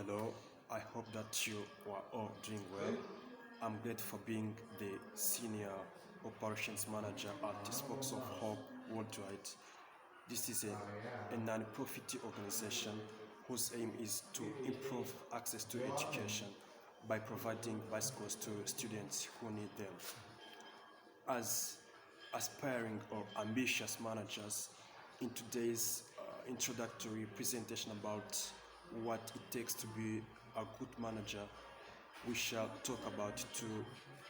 Hello, I hope that you are all doing well. I'm glad for being the Senior Operations Manager at Spokes of Hope Worldwide. This is a non-profit organization whose aim is to improve access to education by providing bicycles to students who need them. As aspiring or ambitious managers, in today's introductory presentation about what it takes to be a good manager, we shall talk about two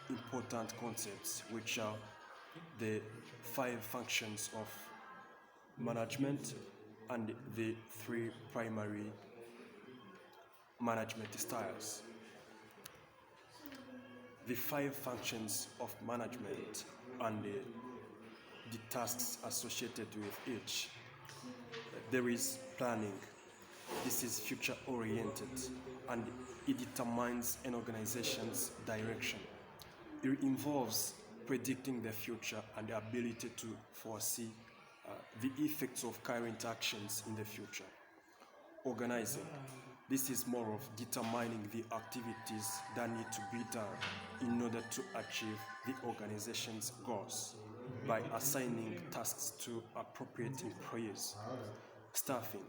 important concepts, which are the five functions of management and the three primary management styles. The five functions of management and the tasks associated with each. There is planning. This is future oriented and it determines an organization's direction. It involves predicting the future and the ability to foresee the effects of current actions in the future. Organizing. This is more of determining the activities that need to be done in order to achieve the organization's goals by assigning tasks to appropriate employees. Staffing.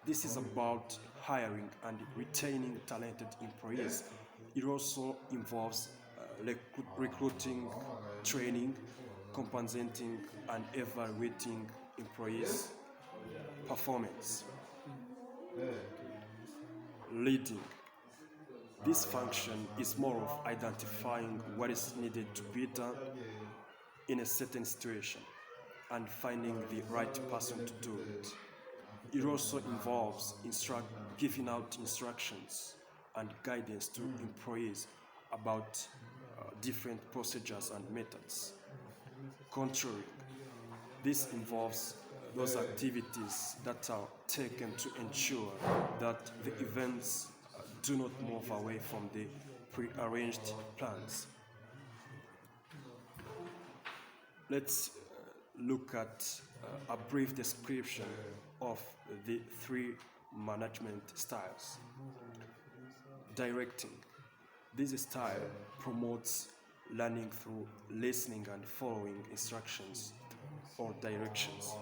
This is about hiring and retaining talented employees. It also involves recruiting, training, compensating, and evaluating employees' performance. Leading. This function is more of identifying what is needed to be done in a certain situation and finding the right person to do it. It also involves giving out instructions and guidance to employees about different procedures and methods. Controlling. This involves those activities that are taken to ensure that the events do not move away from the prearranged plans. Let's look at a brief description of the three management styles. Directing. This style promotes learning through listening and following instructions or directions.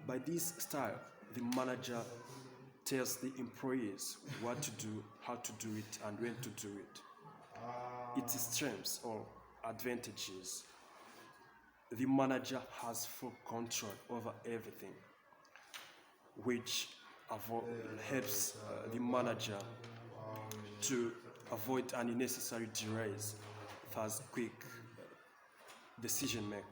By this style, the manager tells the employees what to do, how to do it, and when to do it. Its strengths or advantages. The manager has full control over everything, which helps the manager to avoid unnecessary delays, thus quick decision making.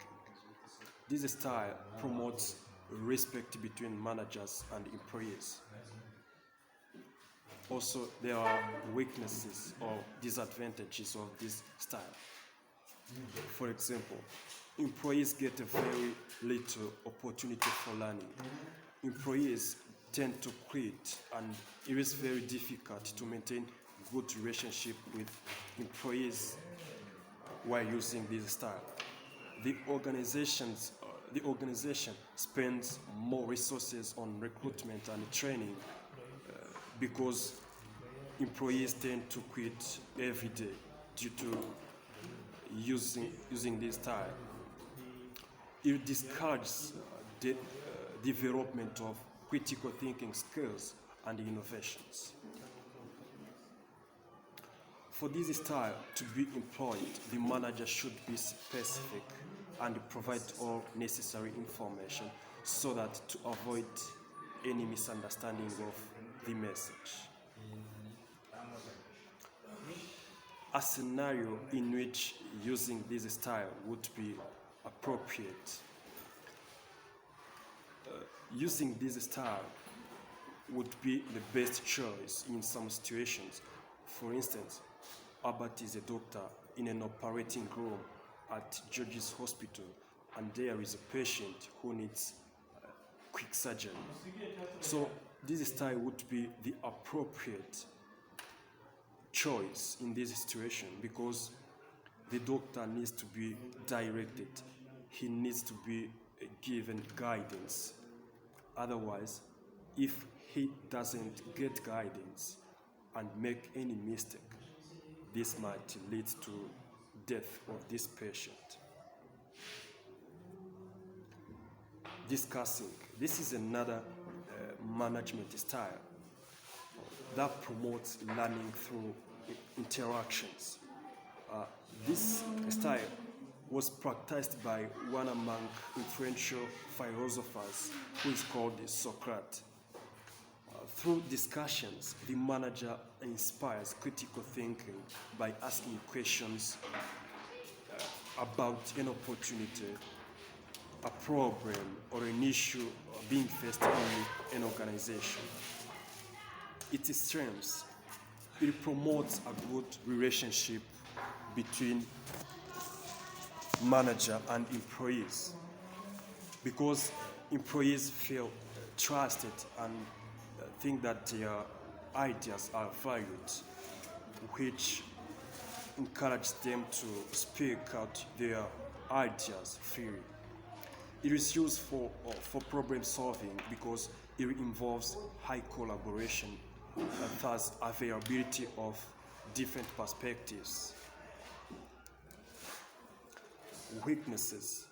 This style promotes respect between managers and employees. Also, there are weaknesses or disadvantages of this style. For example, employees get a very little opportunity for learning. Employees tend to quit, and it is very difficult to maintain good relationship with employees while using this style. The organization spends more resources on recruitment and training because employees tend to quit every day due to using this style. It discourages the development of critical thinking skills and innovations. For this style to be employed, the manager should be specific and provide all necessary information so that to avoid any misunderstanding of the message. A scenario in which using this style would be appropriate. Using this style would be the best choice in some situations. For instance, Albert is a doctor in an operating room at George's Hospital, and there is a patient who needs quick surgery. So this style would be the appropriate choice in this situation because the doctor needs to be directed. He needs to be given guidance. Otherwise, if he doesn't get guidance and make any mistake, this might lead to death of this patient. Discussing. This is another management style that promotes learning through interactions. This style was practiced by one among influential philosophers who is called Socrates. Through discussions, the manager inspires critical thinking by asking questions about an opportunity, a problem, or an issue being faced in an organization. Its strengths: it promotes a good relationship between manager and employees, because employees feel trusted and think that their ideas are valued, which encourages them to speak out their ideas freely. It is used for problem solving because it involves high collaboration and thus availability of different perspectives. Weaknesses: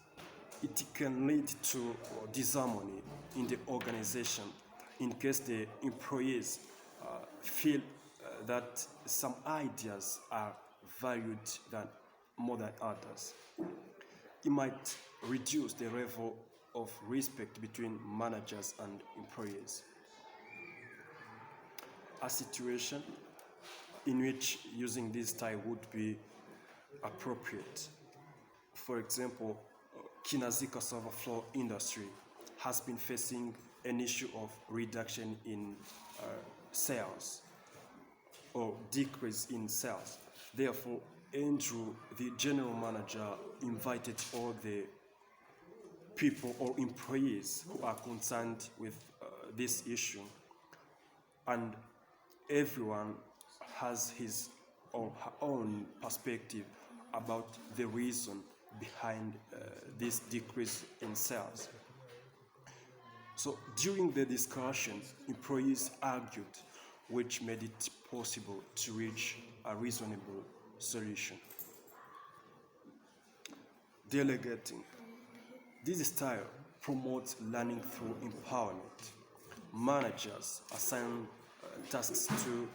it can lead to disharmony in the organization in case the employees feel that some ideas are valued more than others. It might reduce the level of respect between managers and employees. A situation in which using this style would be appropriate. For example, Kinesi cassava flour industry has been facing an issue of reduction in sales or decrease in sales. Therefore, Andrew, the general manager, invited all the people or employees who are concerned with this issue, and everyone has his or her own perspective about the reason behind this decrease in sales. So during the discussion, employees argued, which made it possible to reach a reasonable solution. Delegating. This style promotes learning through empowerment. Managers assign tasks to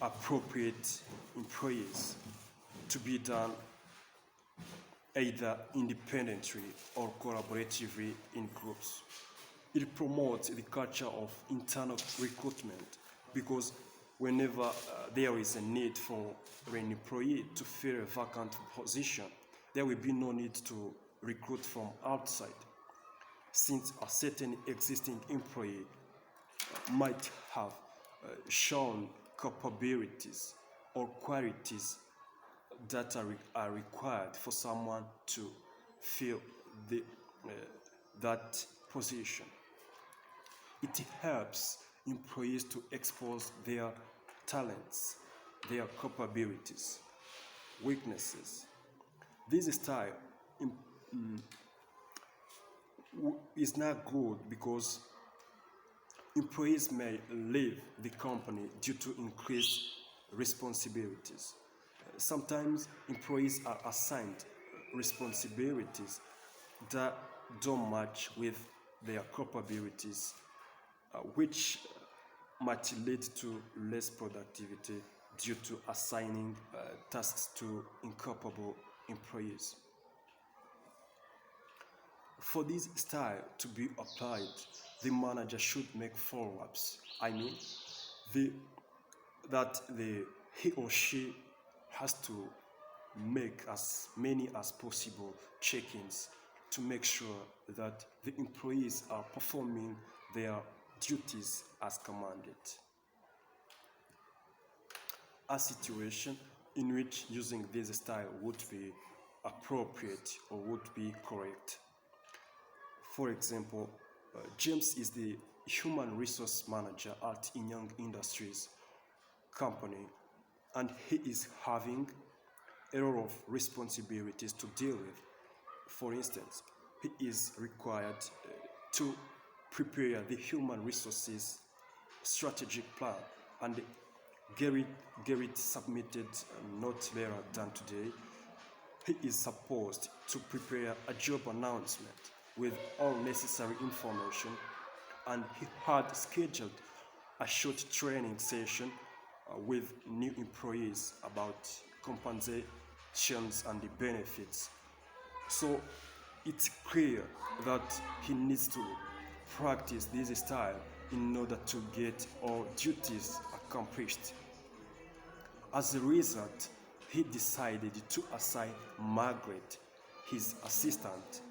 appropriate employees to be done either independently or collaboratively in groups. It promotes the culture of internal recruitment because whenever there is a need for an employee to fill a vacant position, there will be no need to recruit from outside, since a certain existing employee might have shown capabilities or qualities that are required for someone to fill that position. It helps employees to expose their talents, their capabilities. Weaknesses. This style is not good because employees may leave the company due to increased responsibilities. Sometimes employees are assigned responsibilities that don't match with their capabilities, which might lead to less productivity due to assigning tasks to incapable employees. For this style to be applied, the manager should make follow-ups. He or she has to make as many as possible check-ins to make sure that the employees are performing their duties as commanded. A situation in which using this style would be appropriate or would be correct. For example, James is the human resource manager at Inyang Industries company, and he is having a lot of responsibilities to deal with. For instance, he is required to prepare the human resources strategic plan and Garrett, Garrett submitted not later than today. He is supposed to prepare a job announcement with all necessary information, and he had scheduled a short training session with new employees about compensations and the benefits. So it's clear that he needs to practice this style in order to get all duties accomplished. As a result, he decided to assign Margaret, his assistant,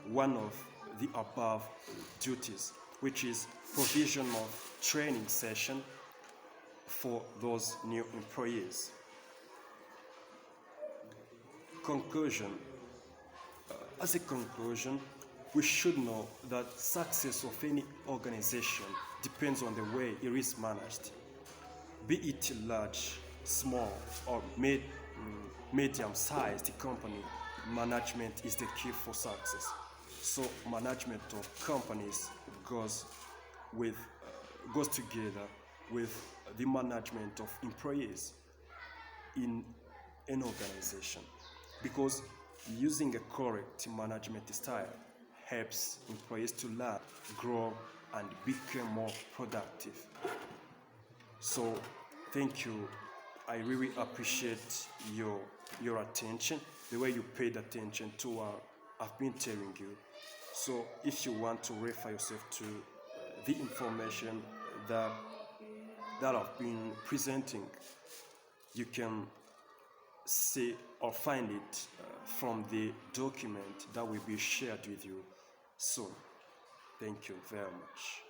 one of the above duties, which is provision of training session for those new employees. Conclusion. As a conclusion, we should know that success of any organization depends on the way it is managed. Be it large, small, or medium-sized company, management is the key for success. So management of companies with goes together with the management of employees in an organization, because using a correct management style helps employees to learn, grow, and become more productive. So thank you. I really appreciate your attention, the way you paid attention to what I've been telling you. So if you want to refer yourself to the information that I've been presenting, you can see or find it from the document that will be shared with you soon. Thank you very much.